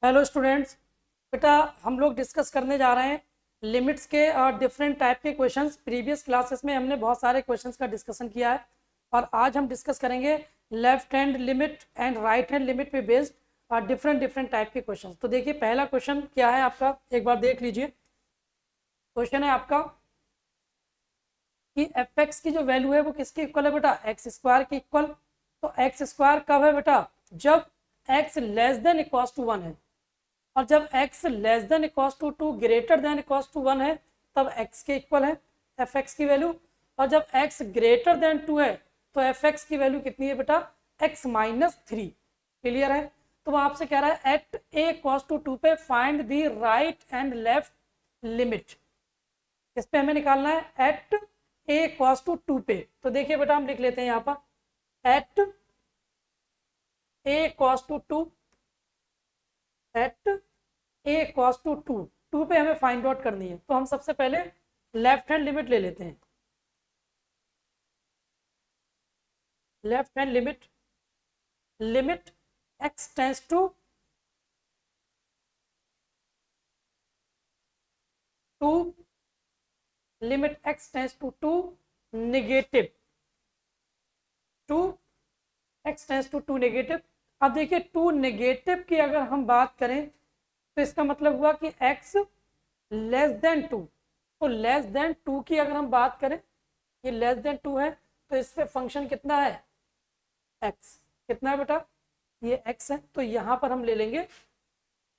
Hello students. बेटा हम लोग डिस्कस करने जा रहे हैं लिमिट्स के और डिफरेंट टाइप के क्वेश्चंस। प्रीवियस क्लासेस में हमने बहुत सारे क्वेश्चंस का डिस्कशन किया है और आज हम डिस्कस करेंगे left hand limit and right hand limit पे बेस्ड और डिफरेंट डिफरेंट टाइप के क्वेश्चंस। तो देखिए पहला क्वेश्चन क्या है आपका, एक बार देख लीजिए। क्वेश्चन है आपका कि एफ एक्स की जो वैल्यू है वो किसके इक्वल है बेटा, एक्स स्क्वायर के इक्वल। तो एक्स स्क्वायर कब है बेटा, जब x less than equals to 1 है, और जब x less than equals to 2 greater than equals to 1 है तब x के इक्वल है एफ एक्स की वैल्यू। और जब x ग्रेटर देन 2 है तो एफ एक्स की वैल्यू कितनी है बेटा, x माइनस 3। क्लियर है। तो वो आपसे कह रहा है एट ए इक्वल्स टू 2 पे find the right and left limit. इस पे हमें निकालना है एट ए इक्वल्स टू 2 पे। तो देखिए बेटा हम लिख लेते हैं यहाँ पर at a equals to 2, at a cos to 2, 2 पे हमें फाइंड आउट करनी है। तो हम सबसे पहले लेफ्ट हैंड लिमिट ले लेते हैं। Left hand limit, limit x tends to 2, limit x tends to 2 negative, 2 x tends to 2 negative. अब देखिए 2 नेगेटिव की अगर हम बात करें तो इसका मतलब हुआ कि x लेस देन 2। तो लेस देन 2 की अगर हम बात करें, ये लेस देन 2 है तो इस पे फंक्शन कितना है, x कितना है बेटा, ये x है। तो यहाँ पर हम ले लेंगे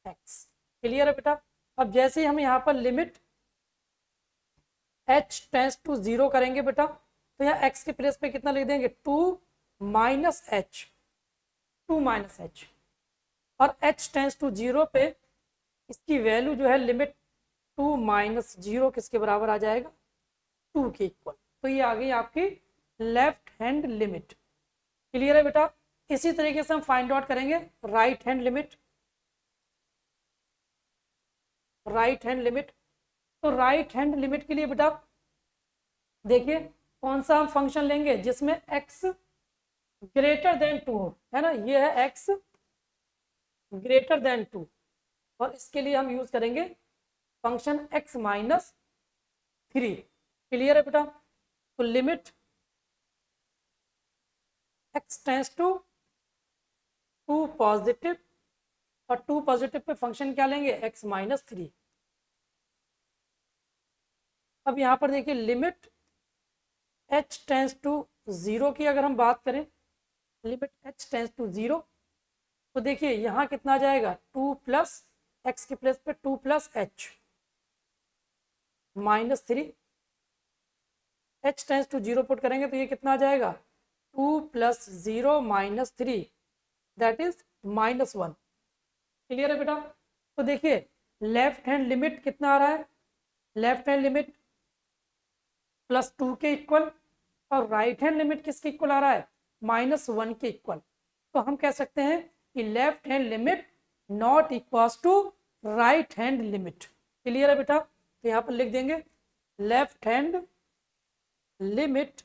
x। क्लियर है बेटा। अब जैसे ही हम यहाँ पर लिमिट h टेंस टू 0 करेंगे बेटा, तो यहाँ x के प्लेस पे कितना लिख देंगे, 2 माइनस एच, 2 माइनस एच। और h टेंस टू 0 पे इसकी वैल्यू जो है लिमिट 2 माइनस 0 किसके बराबर आ जाएगा, 2 के इक्वल। तो ये आ गई आपकी लेफ्ट हैंड लिमिट। क्लियर है बेटा। इसी तरीके से हम फाइंड आउट करेंगे right hand limit. Right hand limit, तो राइट हैंड लिमिट के लिए बेटा देखिए कौन सा हम फंक्शन लेंगे जिसमें x ग्रेटर देन 2 हो, है ना। ये है x ग्रेटर देन 2 और इसके लिए हम यूज करेंगे फंक्शन x माइनस 3। क्लियर है बेटा। तो limit x tends to 2 positive, और 2 पॉजिटिव पे फंक्शन क्या लेंगे, x माइनस 3। अब यहाँ पर देखिए लिमिट h टेंस टू 0 की अगर हम बात करें, लिमिट h टेंस टू 0, तो देखिए यहाँ कितना आ जाएगा, 2 प्लस एक्स के प्लेस पे 2 plus h minus 3। h tends to 0 put करेंगे तो ये कितना आ जाएगा, 2 plus 0 minus 3, that is minus 1। Clear है बेटा। तो देखिए लेफ्ट हैंड लिमिट कितना आ रहा है, लेफ्ट हैंड लिमिट प्लस 2 के इक्वल, और राइट हैंड लिमिट किसके इक्वल आ रहा है, माइनस 1 के इक्वल। तो हम कह सकते हैं कि left hand limit not equals to right hand limit. Clear है बेटा। तो यहाँ पर लिख देंगे left hand limit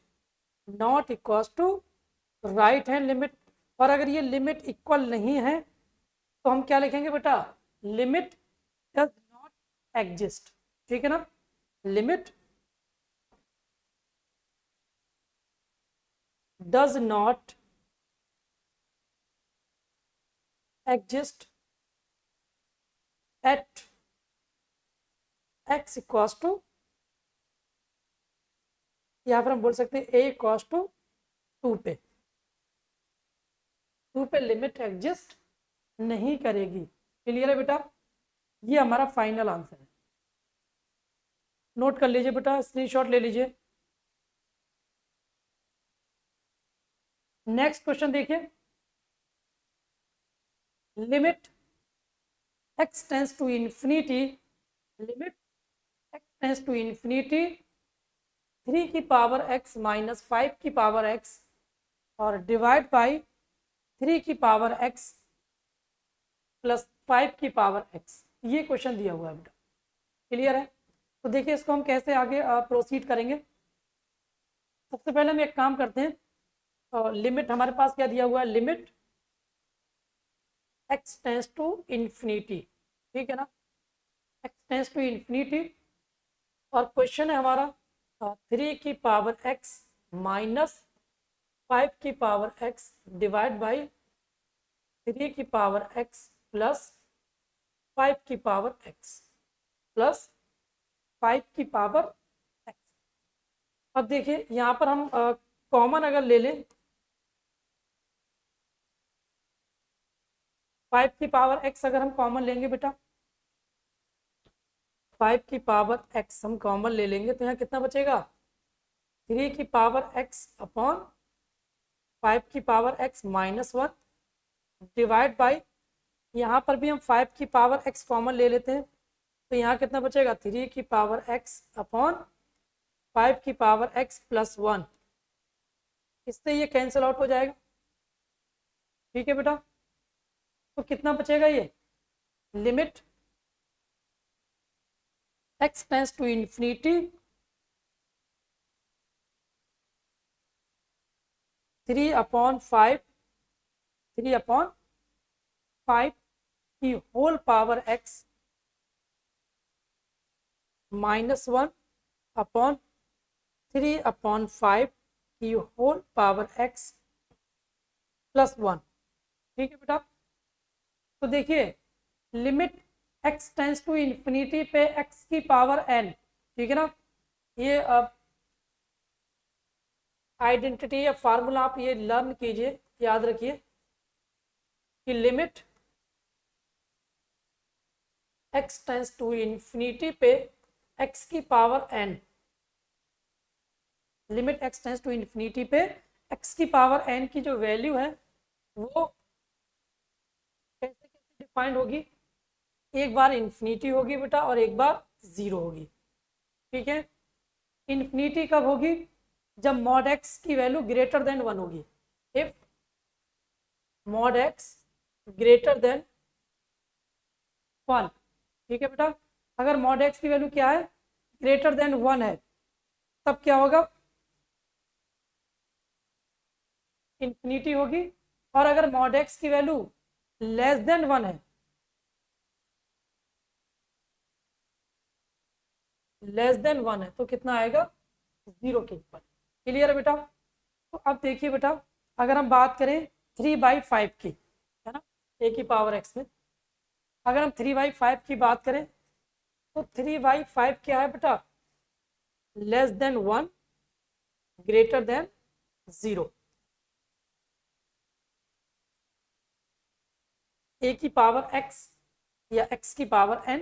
not equals to right hand limit. और अगर ये लिमिट इक्वल नहीं है तो हम क्या लिखेंगे बेटा, लिमिट डज नॉट एग्जिस्ट। ठीक है ना, limit does not exist at x equals to, यहाँ पर हम बोल सकते हैं a इक्वल्स टू 2 पे, 2 पे लिमिट एग्जिस्ट नहीं करेगी। क्लियर है बेटा। ये हमारा फाइनल आंसर है। नोट कर लीजिए बेटा, स्क्रीनशॉट ले लीजिए। नेक्स्ट क्वेश्चन देखिए, limit x tends to infinity, limit x tends to infinity 3 की पावर x माइनस 5 की पावर x और डिवाइड बाई 3 की पावर x प्लस 5 की पावर x। ये क्वेश्चन दिया हुआ है बेटा। क्लियर है। तो देखिए इसको हम कैसे आगे प्रोसीड करेंगे। सबसे पहले हम एक काम करते हैं, लिमिट हमारे पास क्या दिया हुआ है, limit x tends to infinity, ठीक है ना, एक्स टेंस टू इन्फिनिटी। और क्वेश्चन है हमारा 3 की पावर x माइनस 5 की पावर x डिवाइड बाई 3 की पावर x प्लस 5 की पावर x प्लस 5 की पावर x। अब देखिए यहाँ पर हम कॉमन अगर ले लें 5 की पावर x, अगर हम कॉमन लेंगे बेटा 5 की पावर x हम कॉमन ले लेंगे तो यहाँ कितना बचेगा 3 की पावर x अपॉन 5 की power x minus 1 divide by, यहाँ पर भी हम 5 की पावर x कॉमन ले लेते हैं तो यहाँ कितना बचेगा 3 की पावर x अपॉन 5 की पावर x प्लस 1। इससे ये कैंसिल आउट हो जाएगा, ठीक है बेटा। तो कितना बचेगा ये limit x tends to infinity 3/5 3/5 की whole power x minus 1 upon 3/5 की होल पावर x प्लस 1, ठीक है बेटा। तो देखिए limit x tends to infinity पे x की पावर n, ठीक है ना, ये आइडेंटिटी या फार्मूला आप ये लर्न कीजिए, याद रखिए कि limit x tends to infinity पे x की power n, limit x tends to infinity पे x की पावर n की जो वैल्यू है वो कैसे कैसे डिफाइंड होगी, एक बार इन्फिनिटी होगी बेटा और एक बार जीरो होगी, ठीक है। इन्फिनिटी कब होगी जब मॉड x की वैल्यू ग्रेटर देन 1 होगी, if mod x greater than 1, ठीक है बेटा। अगर मॉड x की वैल्यू क्या है ग्रेटर देन 1 है तब क्या होगा इन्फिनिटी होगी। और अगर मॉड x की वैल्यू लेस देन 1 है, लेस देन 1 है तो कितना आएगा जीरो के ऊपर। क्लियर है बेटा। तो अब देखिए बेटा अगर हम बात करें 3/5 की, है ना, a की पावर x में, अगर हम 3/5 की बात करें तो 3/5 क्या है बेटा less than 1 greater than 0, a की पावर x या x की पावर n।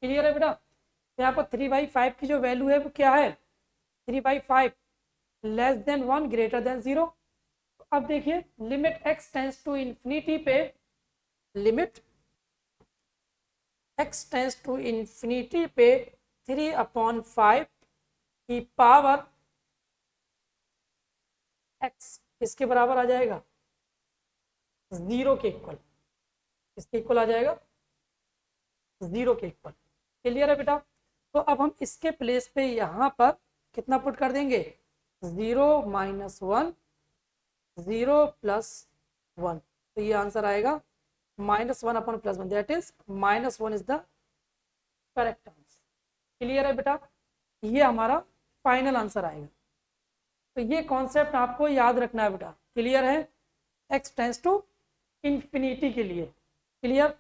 क्लियर है बेटा। तो यहाँ पर 3/5 की जो वैल्यू है वो क्या है 3/5 लेस देन 1 ग्रेटर देन 0। अब देखिए limit x tends to infinity पे, limit x tends to infinity पे 3/5 की पावर x इसके बराबर आ जाएगा जीरो के इक्वल, इसके इक्वल आ जाएगा जीरो के इक्वल। क्लियर है बेटा। तो अब हम इसके प्लेस पे यहाँ पर कितना पुट कर देंगे 0 - 1 0 + 1, तो ये आंसर आएगा -1 upon +1, that is -1 is the correct answer. Clear है बेटा, ये हमारा फाइनल आंसर आएगा। तो ये कॉन्सेप्ट आपको याद रखना है बेटा। क्लियर है, x टेंस टू इंफिनिटी के लिए। Clear,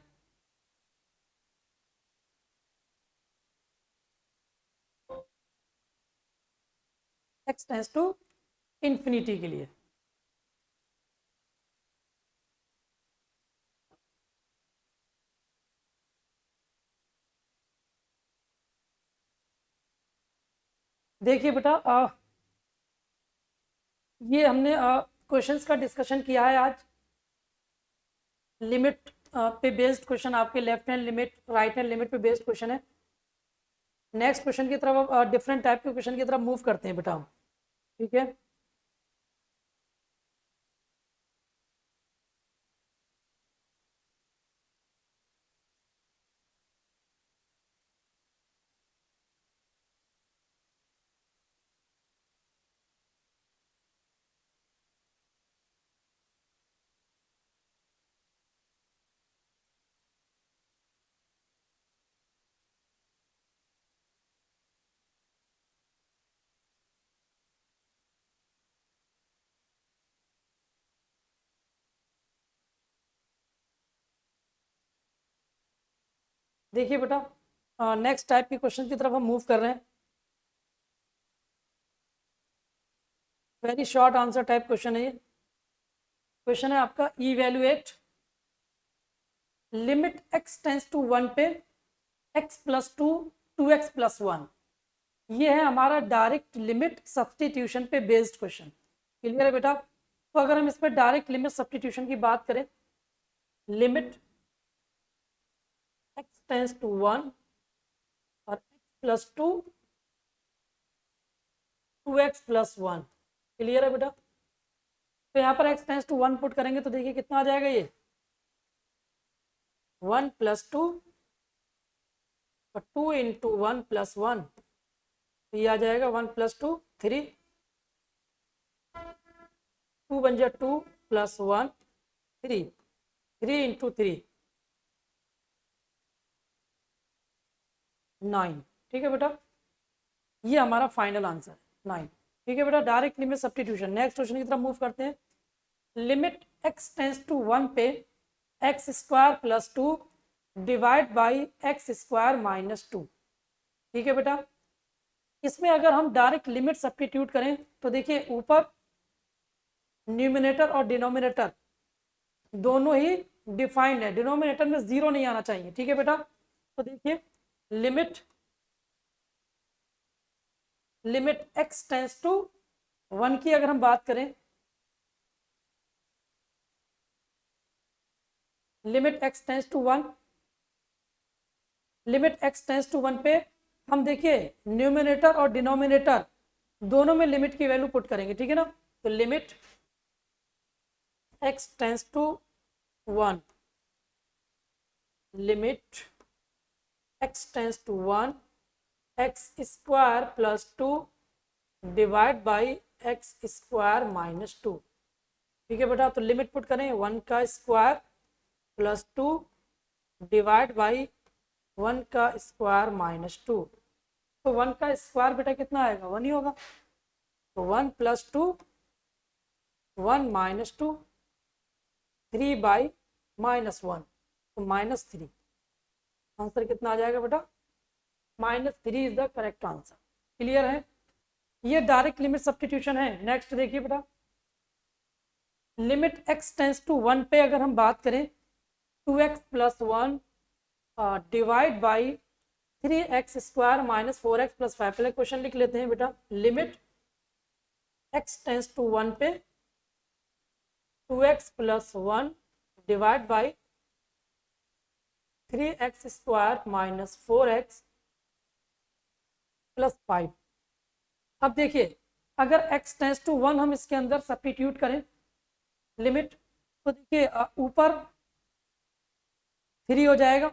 x tends to infinity के लिए। देखिए बेटा ये हमने क्वेश्चंस का डिस्कशन किया है आज। लिमिट पे बेस्ड क्वेश्चन, आपके left hand limit right hand limit पे बेस्ड क्वेश्चन है। नेक्स्ट क्वेश्चन की तरफ डिफरेंट टाइप के क्वेश्चन की तरफ मूव करते हैं बेटा हम, ठीक है। देखिए बेटा, नेक्स्ट टाइप के क्वेश्चन की तरफ हम मूव कर रहे हैं। Very short answer type question है ये। क्वेश्चन है आपका, evaluate limit x tends to 1 पे x+2 2x+1। ये है हमारा डायरेक्ट लिमिट सब्सटीट्यूशन पे बेस्ड क्वेश्चन। क्लियर है बेटा? तो अगर हम इस पर डायरेक्ट लिमिट सब्सटीट्यूशन की बात करें, लिमिट x टेंस टू 1 और x+2 2x+1। क्लियर है बेटा? तो यहाँ पर x टेंस टू 1 पुट करेंगे तो देखिए कितना आ जाएगा, ये 1+2 और 2 इंटू 1+1, तो ये आ जाएगा 1+2 3, 2 बन जाए 2 + 1 3, 3 इंटू 3 9। ठीक है बेटा, ये हमारा फाइनल आंसर 9। ठीक है बेटा, direct limit substitution. Next question की तरफ मूव करते हैं। लिमिट x टेंस टू 1 पे x² + 2 डिवाइड बाई x² - 2। ठीक है बेटा, इसमें अगर हम डायरेक्ट लिमिट सब्स्टिट्यूट करें तो देखिए ऊपर न्यूमिनेटर और डिनोमिनेटर दोनों ही डिफाइंड है, डिनोमिनेटर में 0 नहीं आना चाहिए। ठीक है बेटा, तो देखिए लिमिट x टेंस टू 1 की अगर हम बात करें, limit x tends to 1, limit x tends to 1 पे हम देखिए न्यूमिनेटर और डिनोमिनेटर दोनों में लिमिट की वैल्यू पुट करेंगे। ठीक है ना, तो limit x tends to 1, limit x tends to 1 x² + 2 divide by x² - 2। ठीक है बेटा, तो लिमिट पुट करें 1 का स्क्वायर प्लस 2 डिवाइड बाई 1 का स्क्वायर - 2। तो 1 का स्क्वायर बेटा कितना आएगा, 1 ही होगा। तो 1 + 2 1 - 2 3 बाई -1, तो -3। आंसर कितना आ जाएगा बेटा, -3 is the correct answer. Clear है? ये डायरेक्ट लिमिट सब्स्टिट्यूशन है। नेक्स्ट देखिए बेटा, लिमिट x टेंस टू 1 पे अगर हम बात करें 2x + 1 divide by 3x² - 4x + 5। पहले क्वेश्चन लिख लेते हैं बेटा। लिमिट x टेंस टू 1 पे 2x + 1 divide by 3x² - 4x + 5। अब देखिए अगर x टेंस टू 1 हम इसके अंदर सब्स्टिट्यूट करें लिमिट, तो देखिए ऊपर 3 हो जाएगा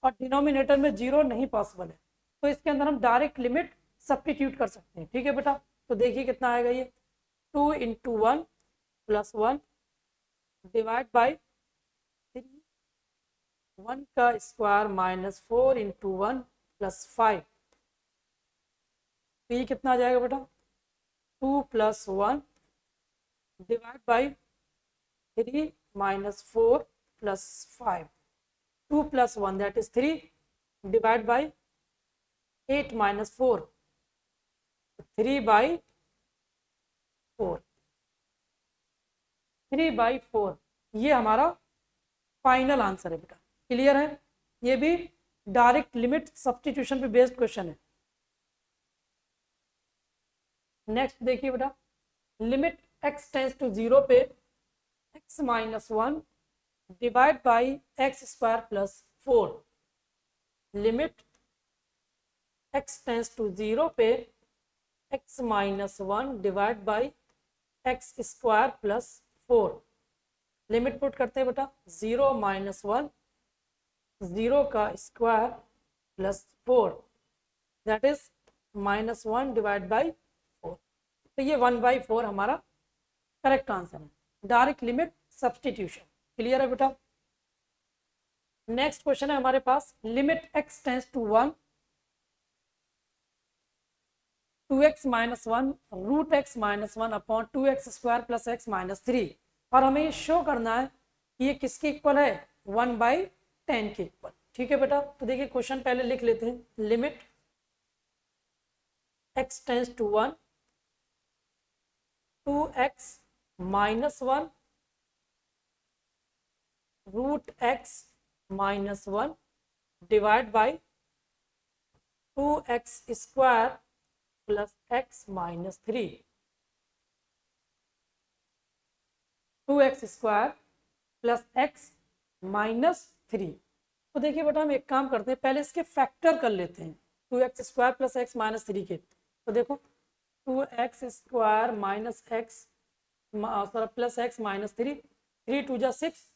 और डिनोमिनेटर में 0 नहीं पॉसिबल है, तो इसके अंदर हम डायरेक्ट लिमिट सब्स्टिट्यूट कर सकते हैं। ठीक है बेटा, तो देखिए कितना आएगा, ये 2 इंटू 1 + 1 डिवाइड बाई 3 1 का स्क्वायर - 4 इंटू 1 + 5। तो ये कितना आ जाएगा बेटा, 2 + 1 divide by 3 - 4 + 5। 2 + 1 that is 3 divide by 8 - 4, 3/4, 3/4। ये हमारा फाइनल आंसर है बेटा। क्लियर है? ये भी डायरेक्ट लिमिट सब्स्टिट्यूशन पे बेस्ड क्वेश्चन है। नेक्स्ट देखिए बेटा, लिमिट x टेंस टू 0 पे x - 1 divide by x² + 4। Limit x tends to 0 पे x - 1 divide by x² + 4। Limit put करते हैं बेटा, 0 - 1 0 का square + 4 that is -1 divide by 4। तो ये 1/4 हमारा करेक्ट आंसर है, डायरेक्ट लिमिट सब्स्टिट्यूशन। क्लियर है बेटा? नेक्स्ट क्वेश्चन है हमारे पास, limit x tends to 1 2x - 1 √x - 1 upon 2x² + x - 3। और हमें ये शो करना है कि ये किसके इक्वल है, 1/10 के इक्वल। ठीक है बेटा, तो देखिए क्वेश्चन पहले लिख लेते हैं। Limit x tends to 1 2x minus 1 root x minus 1 divide by 2x square plus x minus 3 2x square plus x minus 3। तो देखिए बेटा हम एक काम करते हैं, पहले इसके फैक्टर कर लेते हैं 2x square plus x minus 3 के। तो देखो 2x square minus x plus x minus 3, 3 2 जा 6।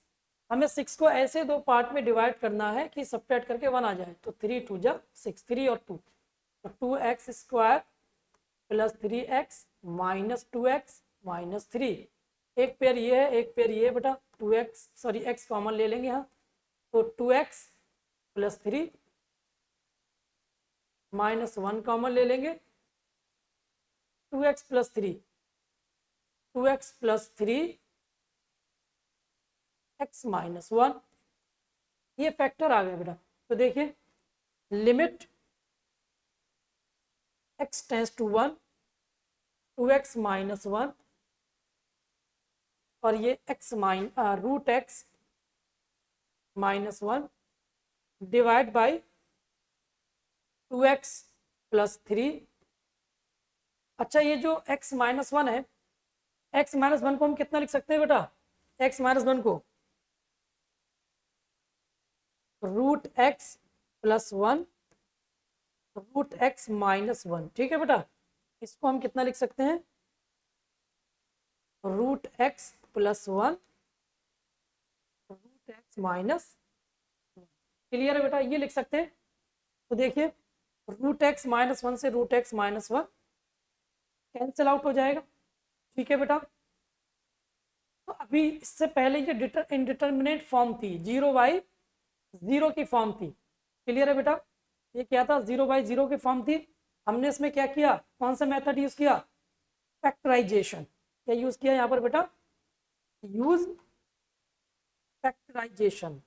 हमें 6 को ऐसे दो पार्ट में डिवाइड करना है कि सब्ट्रैक्ट करके 1 आ जाए। तो 3 2 जा 6, 3 और 2, तो 2x square plus 3x minus 2x minus 3। एक पेयर ये है, एक पेयर ये है बेटा, 2x सॉरी x कॉमन ले लेंगे यहाँ। तो 2x प्लस 3 माइनस 1 कॉमन ले लेंगे, 2x plus 3 2x plus 3 x minus 1, ये फैक्टर आ गया बेटा। तो देखिए limit x tends to 1 2x minus 1 और ये x root x minus 1 divide by 2x plus 3। अच्छा ये जो x माइनस 1 है, x माइनस 1 को हम कितना लिख सकते हैं बेटा? x माइनस 1 को root x plus 1 root x minus 1। ठीक है बेटा, इसको हम कितना लिख सकते हैं? Root x plus 1 root x minus 1। Clear है बेटा, ये लिख सकते हैं। तो देखिए रूट x माइनस 1 से root x minus 1 cancel out हो जाएगा। ठीक है बेटा, तो अभी इससे पहले ये इनडिटर्मिनेट फॉर्म थी, 0/0 की फॉर्म थी। क्लियर है बेटा, ये क्या था? 0/0 की फॉर्म थी। हमने इसमें क्या किया, कौन सा मेथड यूज किया? फैक्टराइजेशन। क्या यूज किया यहाँ पर बेटा? Use factorisation.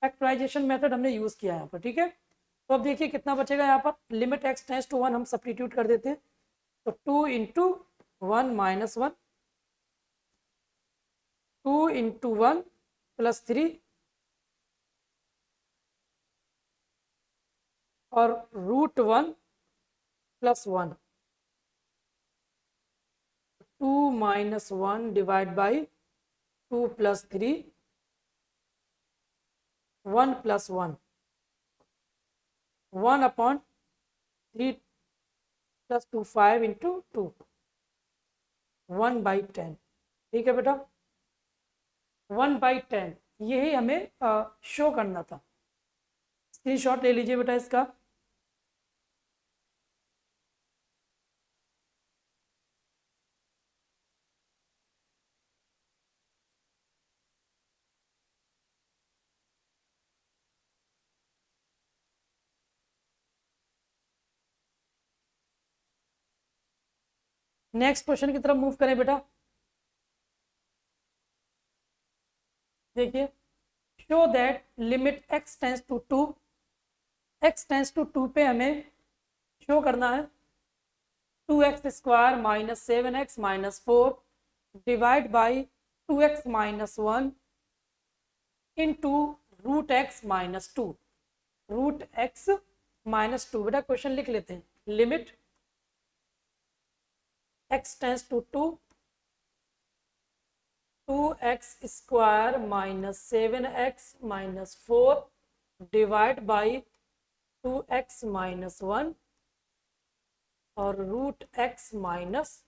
फैक्टराइजेशन मेथड हमने यूज किया यहाँ पर। ठीक है, तो अब देखिए कितना बचेगा यहाँ पर। लिमिट x टेंस टू 1 हम सब्स्टिट्यूट कर देते हैं। तो 2 इंटू 1 माइनस 1 2 इंटू 1 प्लस 3 और root 1 plus 1 2 minus 1 divide by 2 plus 3 1 plus 1 1 upon 3 plus 2 5 into 2 1/10। ठीक है बेटा, 1/10 यही हमें शो करना था। स्क्रीनशॉट ले लीजिए बेटा इसका। नेक्स्ट क्वेश्चन की तरफ मूव करें बेटा। देखिए show that limit x tends to 2 x tends to 2 पे हमें शो करना है 2x square minus 7x minus 4 divide by 2x minus 1 into root x minus 2 root x minus 2। बेटा क्वेश्चन लिख लेते हैं। Limit x tends to 2x square minus 7x minus 4 divide by 2x minus 1 और root x minus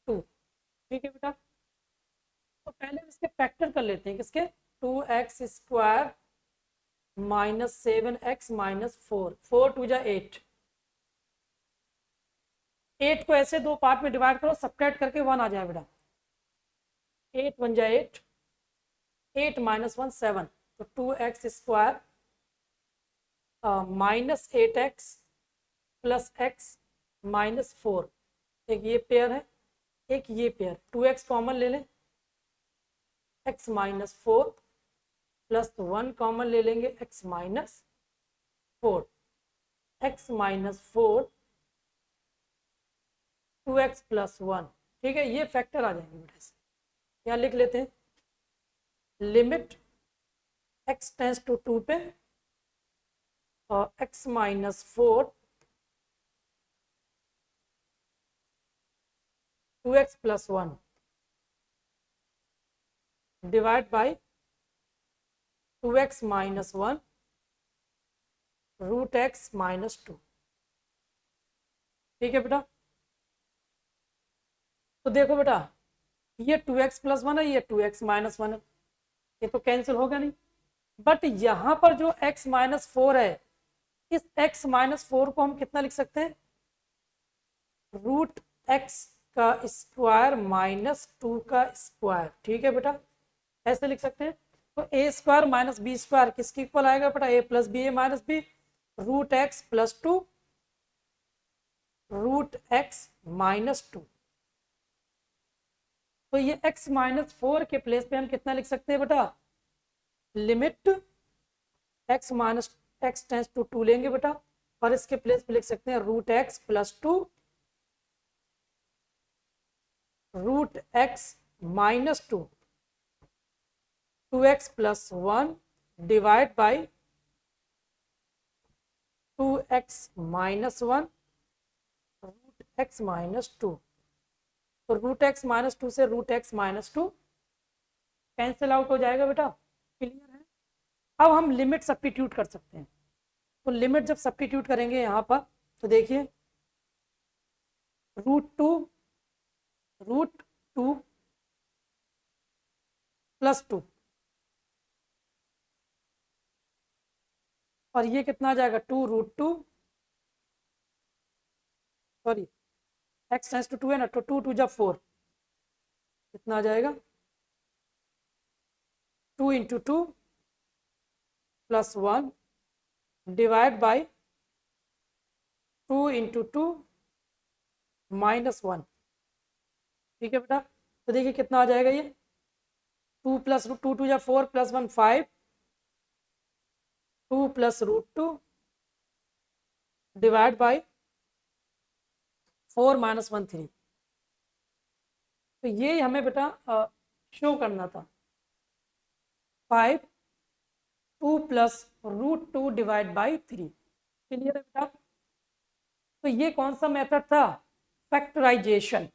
2। ठीक है बेटा, तो पहले इसके फैक्टर कर लेते हैं। किसके? 2x square minus 7x minus 4 4 2 जा 8 8 को ऐसे दो पार्ट में डिवाइड करो, सब्ट्रैक्ट करके 1 आ जाए बेटा। 8 1 जा 8 8 माइनस 1 7, तो 2x square minus 8x plus x minus 4। एक ये पेयर है, एक ये पेयर 2x कॉमन ले लें, x माइनस 4 प्लस 1 कॉमन ले लेंगे, x minus 4, x minus 4 2x plus 1। ठीक है, ये फैक्टर आ जाएंगे बेटा इसमें। यहाँ लिख लेते हैं लिमिट x टेंस टू 2 पे और x minus 4 2x plus 1 divide by 2x minus 1 root x minus 2। ठीक है बेटा, तो देखो बेटा ये 2x प्लस 1 है, ये 2x माइनस 1 है, ये तो कैंसिल होगा नहीं। बट यहाँ पर जो x माइनस 4 है, इस x माइनस 4 को हम कितना लिख सकते हैं, रूट x का स्क्वायर माइनस 2 का स्क्वायर। ठीक है बेटा, ऐसे लिख सकते हैं। तो A square minus B square किसके इक्वल आएगा बेटा, A plus B A minus B, root x plus 2 root x minus 2। तो ये x माइनस 4 के प्लेस पे हम कितना लिख सकते हैं बेटा, limit x minus x tends to 2 लेंगे बेटा, और इसके प्लेस पे लिख सकते हैं root x plus 2 root x minus 2 2x plus 1 divide by 2x minus 1 root x minus 2। तो रूट एक्स माइनस 2 से root x minus 2 cancel out हो जाएगा बेटा, क्लियर है। अब हम लिमिट सब्स्टिट्यूट कर सकते हैं। तो लिमिट जब सब्स्टिट्यूट करेंगे यहाँ पर, तो देखिए रूट टू प्लस 2 और ये कितना आ जाएगा 2 root 2, sorry x tends to 2 है ना, तो 2 जब 4 कितना आ जाएगा 2 into 2 plus 1 divide by 2 into 2 minus 1। ठीक है बेटा, तो देखिए कितना आ जाएगा ये 2 प्लस 2 या 4 plus 1 5 2 plus root 2 divide by 4 minus 1 3। तो ये हमें बेटा शो करना था 5 2 plus root 2 divide by 3। Clear है बेटा, तो ये कौन सा मेथड था, फैक्टराइजेशन।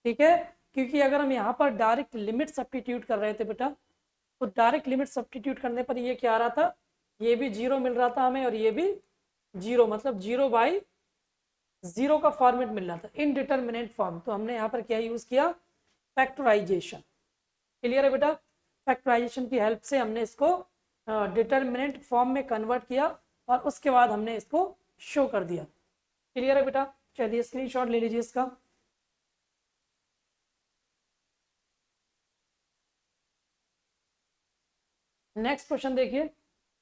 ठीक है, क्योंकि अगर हम यहाँ पर डायरेक्ट लिमिट सब्स्टिट्यूट कर रहे थे बेटा, तो डायरेक्ट लिमिट सब्स्टिट्यूट करने पर ये क्या आ रहा था, ये भी 0 मिल रहा था हमें और ये भी 0, मतलब 0/0 का फॉर्मेट मिल रहा था, इनडिटरमिनेट फॉर्म। तो हमने यहाँ पर क्या यूज किया, फैक्टराइजेशन। क्लियर है बेटा, फैक्टराइजेशन की हेल्प से हमने इसको डिटरमिनेंट फॉर्म में कन्वर्ट किया और उसके बाद हमने इसको शो कर दिया। क्लियर है बेटा, चलिए स्क्रीनशॉट ले लीजिए इसका। नेक्स्ट क्वेश्चन देखिए,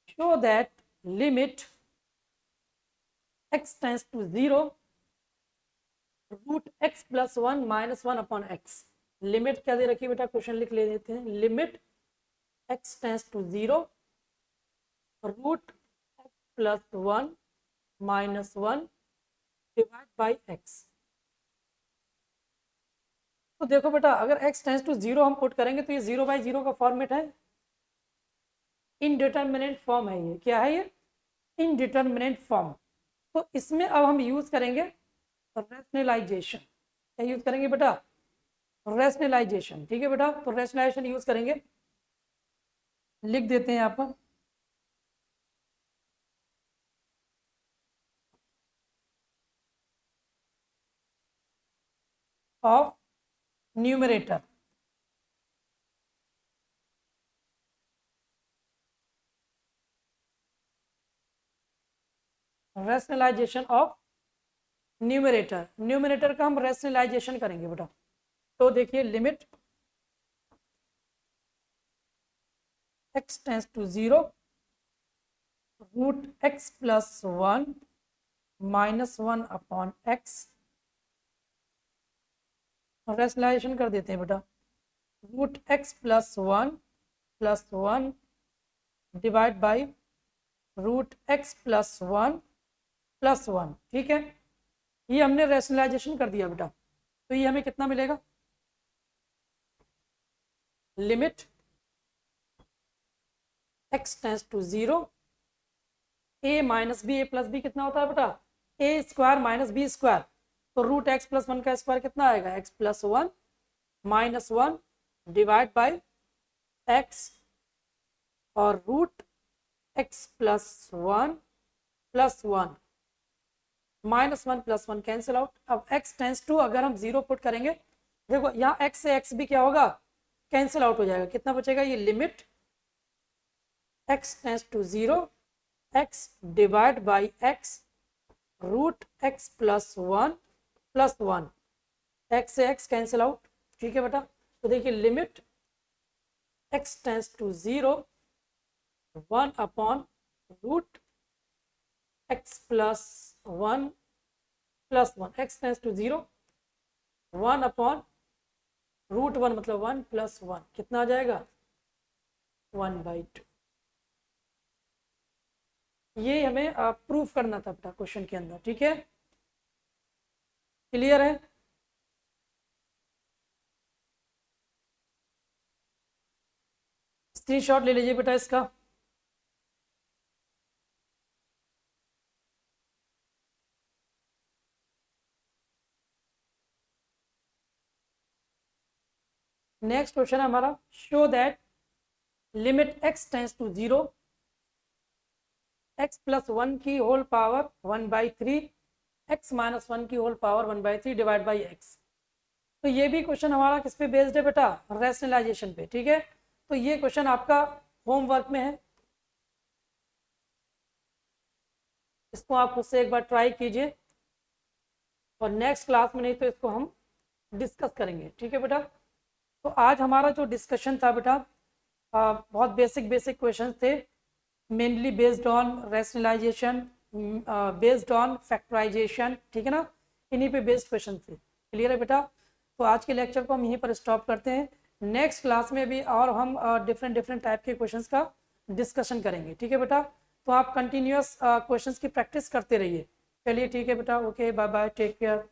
show that limit x tends to 0 root x plus 1 minus 1 upon x. Limit क्या दे रखी बेटा, क्वेश्चन लिख ले देते हैं, limit x tends to 0 root x plus 1 minus 1 divide by x। तो देखो बेटा, अगर x टेंस टू 0 हम पुट करेंगे तो ये 0/0 का फॉर्मेट है, इनडिटरमिनेट फॉर्म है। ये क्या है, ये इनडिटरमिनेट फॉर्म। तो इसमें अब हम यूज करेंगे रैशनलाइजेशन। क्या यूज करेंगे बेटा, रैशनलाइजेशन। ठीक है बेटा, तो रैशनलाइजेशन यूज करेंगे, लिख देते हैं यहाँ पर of numerator. Rationalisation of numerator, numerator का हम रैशनलाइजेशन करेंगे बेटा। तो देखिए limit x tends to 0 root x plus 1 minus 1 upon x rationalisation कर देते हैं बेटा। Root x plus one divide by root x plus one, ठीक है। ये हमने रैशनलाइजेशन कर दिया बेटा, तो ये हमें कितना मिलेगा, limit x tends to 0 a minus B, A plus B कितना होता है बेटा, A square minus B square, तो रूट एक्स प्लस वन का स्क्वायर कितना आएगा, X plus one minus one divide by X और root x plus one minus one plus one cancel out. अब x टेंस टू अगर हम 0 put करेंगे, देखो यहाँ x से x भी क्या होगा, कैंसिल आउट हो जाएगा, कितना बचेगा, ये limit x tends to 0 x divide by x root x plus one, x से x कैंसिल आउट, ठीक है बेटा। तो देखिए limit x tends to 0 1 upon root x plus one, x tends to 0 1 upon root one मतलब 1 plus one, कितना आ जाएगा, 1/2। ये हमें प्रूफ करना था बेटा क्वेश्चन के अंदर, ठीक है, क्लियर है। स्क्रीनशॉट ले लीजिए बेटा इसका। नेक्स्ट क्वेश्चन है हमारा, show that limit x tends to 0 x plus one की whole power 1/3 x minus one की whole power 1/3 divide by x। तो ये भी क्वेश्चन हमारा किस पे बेस्ड है बेटा, रैशनलाइजेशन पे, ठीक है। तो ये क्वेश्चन आपका होमवर्क में है, इसको आप खुद से एक बार ट्राई कीजिए और नेक्स्ट क्लास में नहीं तो इसको हम डिस्कस करेंगे, ठीक है बेटा। तो आज हमारा जो डिस्कशन था बेटा, बहुत बेसिक क्वेश्चन थे, mainly based on rationalisation, based on factorisation, ठीक है ना, इन्हीं पे बेस्ड क्वेश्चन थे, क्लियर है बेटा। तो आज के लेक्चर को हम यहीं पर स्टॉप करते हैं, नेक्स्ट क्लास में भी और हम डिफरेंट टाइप के क्वेश्चंस का डिस्कशन करेंगे, ठीक है बेटा। तो आप कंटिन्यूअस क्वेश्चंस की प्रैक्टिस करते रहिए, चलिए ठीक है बेटा, okay, bye bye, take care.